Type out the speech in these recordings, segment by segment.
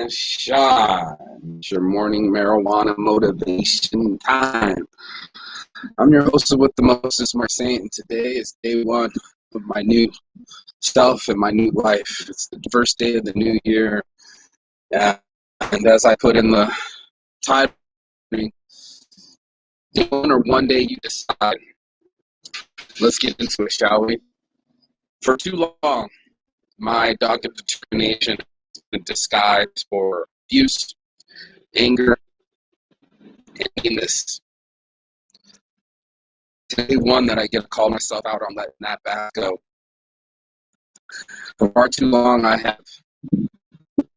and shine. It's your morning marijuana motivation time. I'm your host with the Moses Marsaint, and today is day one of my new self and my new life. It's the first day of the new year, and as I put in the title, day one or one day you decide. Let's get into it, shall we? For too long, my dogged determination has been disguised for abuse, anger, and meanness. Day one that I get to call myself out on letting that back go. For far too long, I have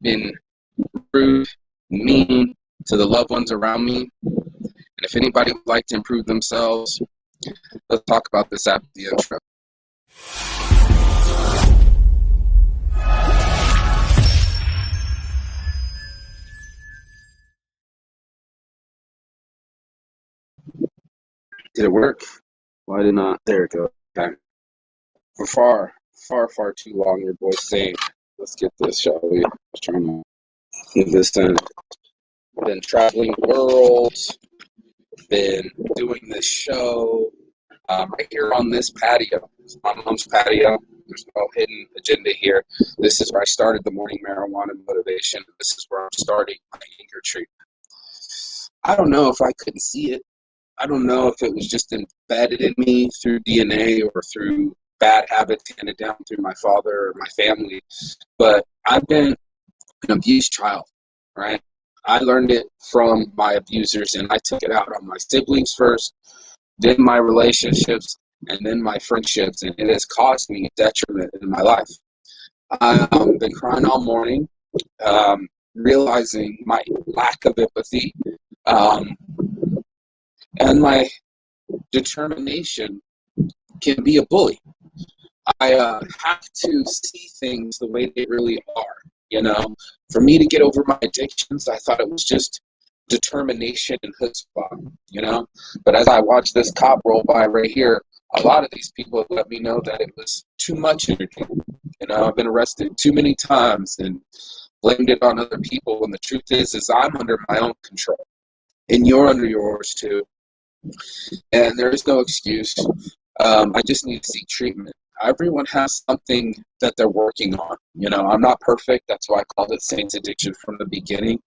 been rude, mean to the loved ones around me. And if anybody would like to improve themselves, let's talk about this after the intro. Did it work? Why did not? There it goes. Okay. For far too long, your boy's saying, let's get this, shall we? I was trying to move this in. Been traveling the world, been doing this show right here on this patio. It's my mom's patio. There's no hidden agenda here. This is where I started the morning marijuana motivation. This is where I'm starting my anger treatment. I don't know if I couldn't see it. I don't know if it was just embedded in me through DNA or through bad habits handed down through my father or my family, but I've been an abuse child, right? I learned it from my abusers, and I took it out on my siblings first, then my relationships, and then my friendships, and it has caused me detriment in my life. I've been crying all morning, realizing my lack of empathy, and my determination can be a bully. I have to see things the way they really are. You know, for me to get over my addictions, I thought it was just determination and chutzpah, you know. But as I watch this cop roll by right here, a lot of these people have let me know that it was too much energy. You know, I've been arrested too many times and blamed it on other people. And the truth is I'm under my own control. And you're under yours too. And there is no excuse. I just need to seek treatment. Everyone has something that they're working on. You know, I'm not perfect. That's why I called it Saints Addiction from the beginning.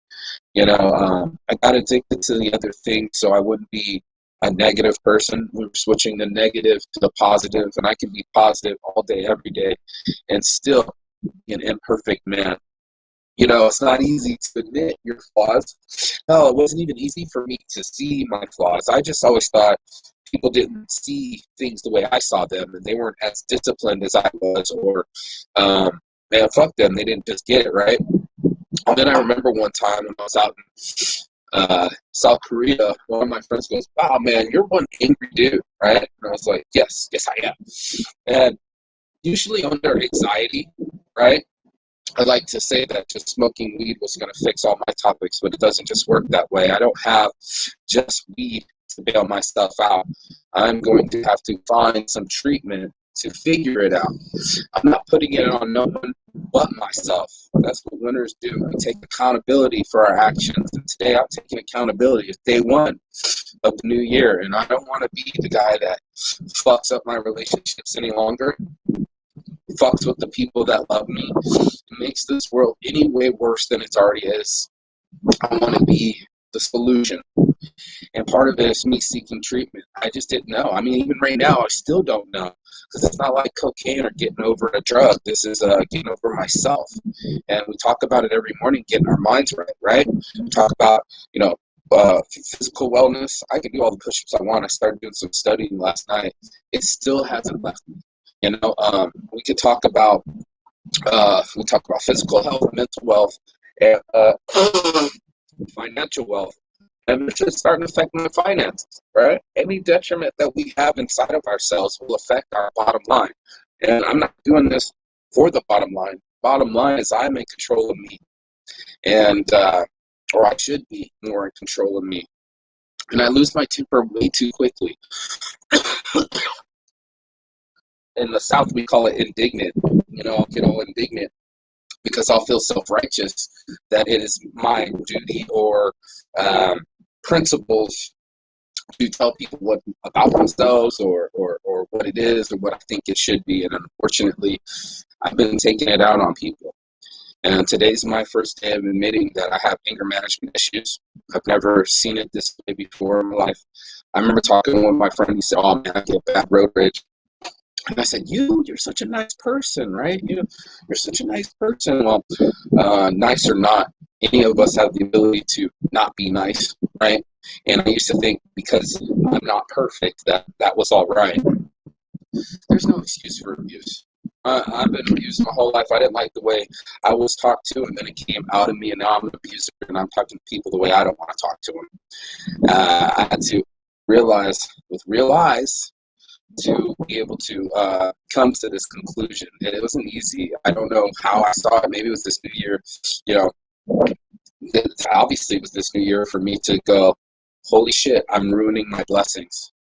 You know, I got addicted to the other thing so I wouldn't be a negative person. We were switching the negative to the positive, and I can be positive all day, every day, and still be an imperfect man. You know, it's not easy to admit your flaws. No, it wasn't even easy for me to see my flaws. I just always thought people didn't see things the way I saw them, and they weren't as disciplined as I was, or, man, fuck them. They didn't just get it, right? And then I remember one time when I was out in South Korea, one of my friends goes, wow, man, you're one angry dude, right? And I was like, yes, I am. And usually under anxiety, right? I like to say that just smoking weed was going to fix all my topics, but it doesn't just work that way. I don't have just weed to bail myself out. I'm going to have to find some treatment to figure it out. I'm not putting it on no one but myself. That's what winners do. We take accountability for our actions. And today I'm taking accountability. It's day one of the new year, and I don't want to be the guy that fucks up my relationships any longer, fucks with the people that love me, and makes this world any way worse than it already is. I want to be the solution. And part of it is me seeking treatment. I just didn't know. I mean, even right now, I still don't know. Because it's not like cocaine or getting over a drug. This is getting over myself. And we talk about it every morning, getting our minds right? We talk about, you know, physical wellness. I can do all the push-ups I want. I started doing some studying last night. It still hasn't left me. You know, we could talk about physical health, mental wealth, and financial wealth. And it's just starting to affect my finances, right? Any detriment that we have inside of ourselves will affect our bottom line. And I'm not doing this for the bottom line. Bottom line is I'm in control of me. And, or I should be more in control of me. And I lose my temper way too quickly. In the South, we call it indignant. You know, I'll get all indignant because I'll feel self-righteous that it is my duty or principles to tell people what about themselves or what it is or what I think it should be. And unfortunately, I've been taking it out on people. And today's my first day of admitting that I have anger management issues. I've never seen it this way before in my life. I remember talking with my friend. He said, "Oh man, I get bad road rage." And I said, you're such a nice person, right? You're such a nice person. Well, nice or not, any of us have the ability to not be nice, right? And I used to think because I'm not perfect that was all right. There's no excuse for abuse. I've been abused my whole life. I didn't like the way I was talked to, and then it came out of me, and now I'm an abuser, and I'm talking to people the way I don't want to talk to them. I had to realize to be able to come to this conclusion. And it wasn't easy. I don't know how I saw it. Maybe it was this new year. Obviously it was this new year for me to go, holy shit, I'm ruining my blessings.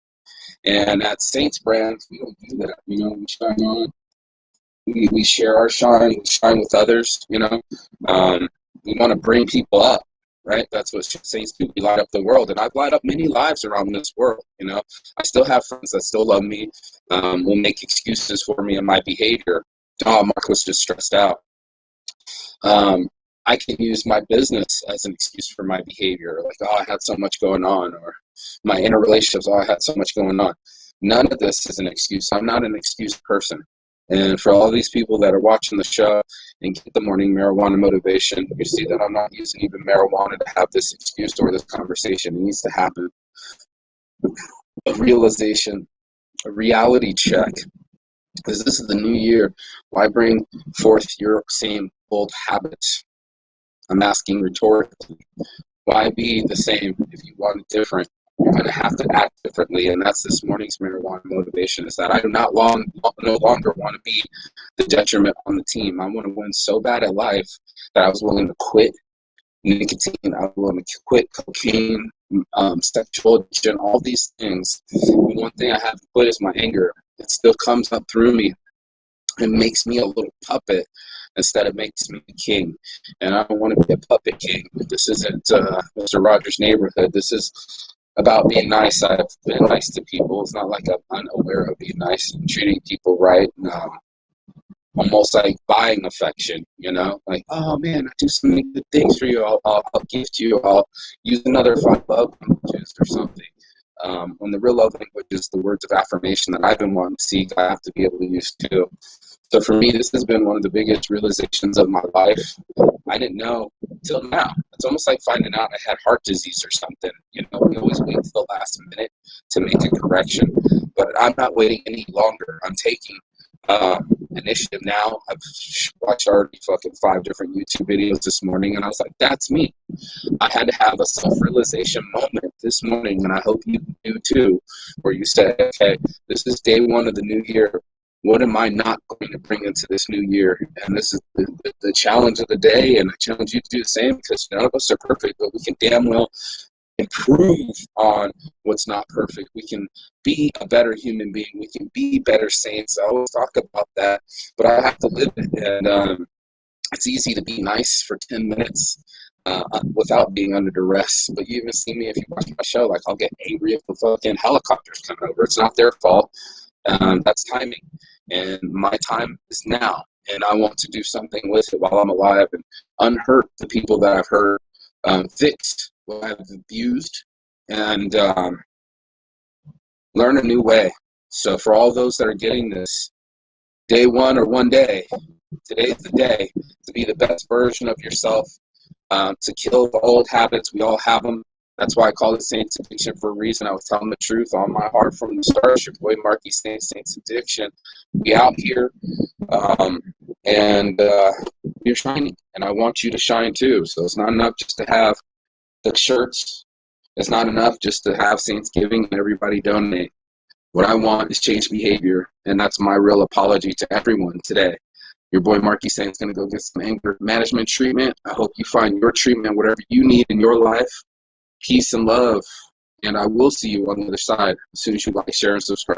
And at Saints brand, we don't do that. We shine on. We share our shine. We shine with others. We want to bring people up. Right? That's what Saints do. We light up the world. And I've light up many lives around this world. I still have friends that still love me, will make excuses for me and my behavior. Oh, Mark was just stressed out. I can use my business as an excuse for my behavior. Like, oh, I had so much going on. Or my inner relationships, oh, I had so much going on. None of this is an excuse. I'm not an excuse person. And for all these people that are watching the show and get the morning marijuana motivation, you see that I'm not using even marijuana to have this excuse or this conversation. It needs to happen. A realization, a reality check. Because this is the new year. Why bring forth your same old habits? I'm asking rhetorically. Why be the same if you want it different? You're going to have to act differently, and that's this morning's marijuana motivation, is that I do no longer want to be the detriment on the team. I want to win so bad at life that I was willing to quit nicotine, I was willing to quit cocaine, sexual addiction, all these things. And one thing I have to quit is my anger. It still comes up through me and makes me a little puppet instead of makes me a king. And I don't want to be a puppet king. This isn't Mr. Rogers' Neighborhood. This is about being nice. I've been nice to people. It's not like I'm unaware of being nice and treating people right. Almost like buying affection, like, oh man, I do so many good things for you. I'll gift you. I'll use another 5 love languages or something. When the real love language is the words of affirmation that I've been wanting to see, I have to be able to use too. So for me, this has been one of the biggest realizations of my life. I didn't know till now. It's almost like finding out I had heart disease or something. We always wait till the last minute to make a correction, but I'm not waiting any longer. I'm taking initiative now. I've watched already fucking 5 different YouTube videos this morning, and I was like, that's me. I had to have a self-realization moment this morning, and I hope you do too, where you say, okay, this is day 1 of the new year. What am I not going to bring into this new year? And this is the challenge of the day, and I challenge you to do the same, because none of us are perfect, but we can damn well improve on what's not perfect. We can be a better human being. We can be better saints. I always talk about that, but I have to live it. And it's easy to be nice for 10 minutes without being under duress. But you even see me, if you watch my show, like, I'll get angry if the fucking helicopters come over. It's not their fault. That's timing. And my time is now. And I want to do something with it while I'm alive and unhurt the people that I've hurt, fix what I've abused, and learn a new way. So for all those that are getting this, day 1 or one day, today's the day to be the best version of yourself, to kill the old habits. We all have them. That's why I call it Saints Addiction for a reason. I was telling the truth on my heart from the start. It's your boy Marky Saints Addiction. We out here, and you're shining, and I want you to shine too. So it's not enough just to have the shirts. It's not enough just to have Saints Giving and everybody donate. What I want is change behavior, and that's my real apology to everyone today. Your boy Marky Saint's going to go get some anger management treatment. I hope you find your treatment, whatever you need in your life. Peace and love, and I will see you on the other side as soon as you like, share, and subscribe.